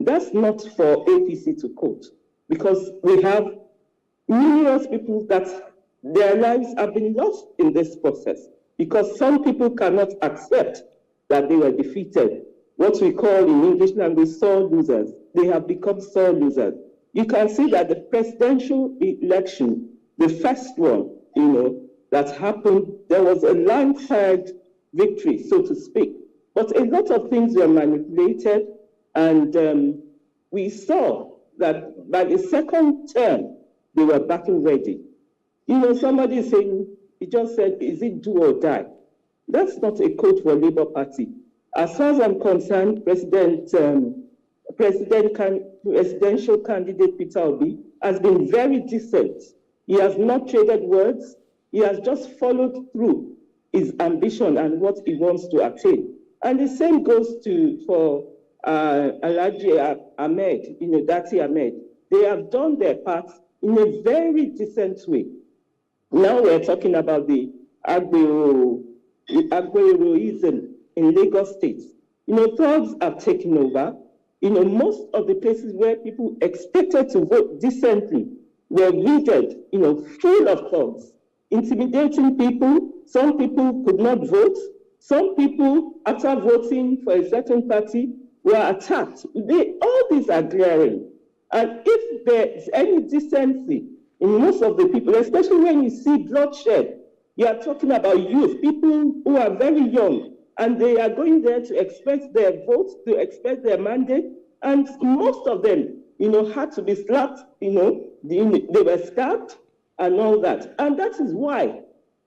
That's not for APC to quote, because we have numerous people that their lives have been lost in this process, because some people cannot accept that they were defeated. What we call in English language sore losers. They have become sore losers. You can see that the presidential election, the first one, that happened, there was a landslide victory, so to speak. But a lot of things were manipulated, and we saw that by the second term, they were battle ready. Somebody is saying, he just said, is it do or die? That's not a code for Labour Party. As far as I'm concerned, presidential candidate Peter Obi has been very decent. He has not traded words. He has just followed through his ambition and what he wants to attain. And the same goes for Alhaji Ahmed, Dati Ahmed. They have done their part in a very decent way. Now we're talking about the Agberoism in Lagos State. Thugs have taken over. Most of the places where people expected to vote decently were raided, full of thugs, intimidating people. Some people could not vote. Some people, after voting for a certain party, were attacked. All these are glaring. And if there's any decency in most of the people, especially when you see bloodshed, you are talking about youth, people who are very young, and they are going there to express their votes, to express their mandate, and most of them, had to be slapped, they were stabbed and all that. And that is why,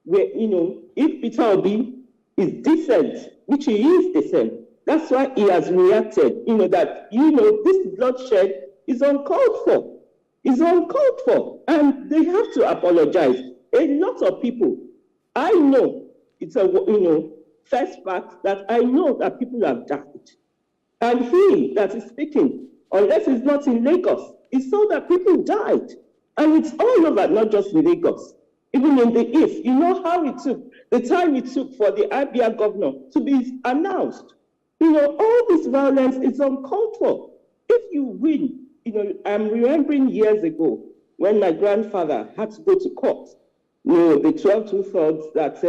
if Peter Obi is decent, which he is decent, that's why he has reacted, that, this bloodshed is uncalled for. It's uncalled for, and they have to apologize. A lot of people, I know, it's a, first fact that I know that people have died. And he that is speaking, unless it's not in Lagos, he saw that people died. And it's all over, not just in Lagos, even in the East. You know how it took, the time it took for the Abia governor to be announced. All this violence is uncalled for. If you win, I'm remembering years ago when my grandfather had to go to court, the 12 2/3 that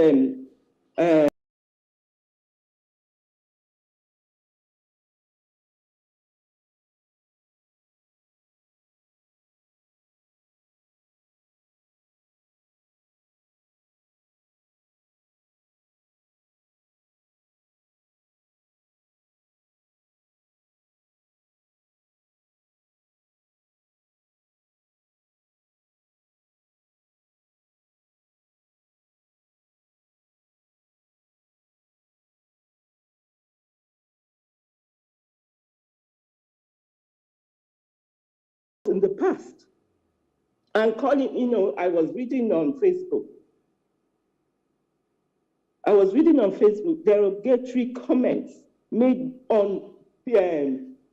in the past. And calling, I was reading on Facebook, derogatory comments made on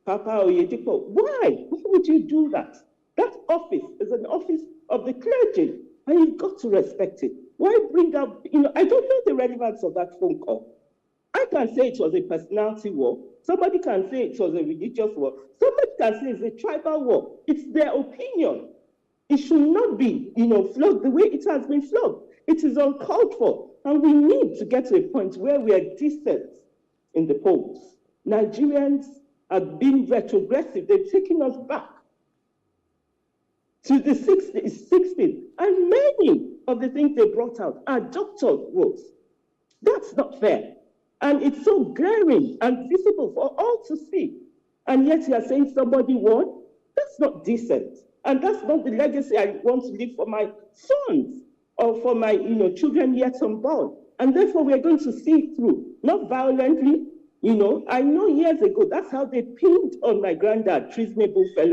Papa Oyedepo. Why? Why would you do that? That office is an office of the clergy, and you've got to respect it. Why bring up, I don't know the relevance of that phone call. I can say it was a personality war. Somebody can say it was a religious war. Somebody can say it's a tribal war. It's their opinion. It should not be, flogged the way it has been flogged. It is uncalled for. And we need to get to a point where we are decent in the polls. Nigerians have been retrogressive. They've taken us back to the 60s. And many of the things they brought out are doctored votes. That's not fair. And it's so glaring and visible for all to see. And yet you are saying somebody won? That's not decent. And that's not the legacy I want to leave for my sons or for my children yet unborn. And therefore we are going to see it through, not violently. I know years ago, that's how they pinned on my granddad, treasonable fellow.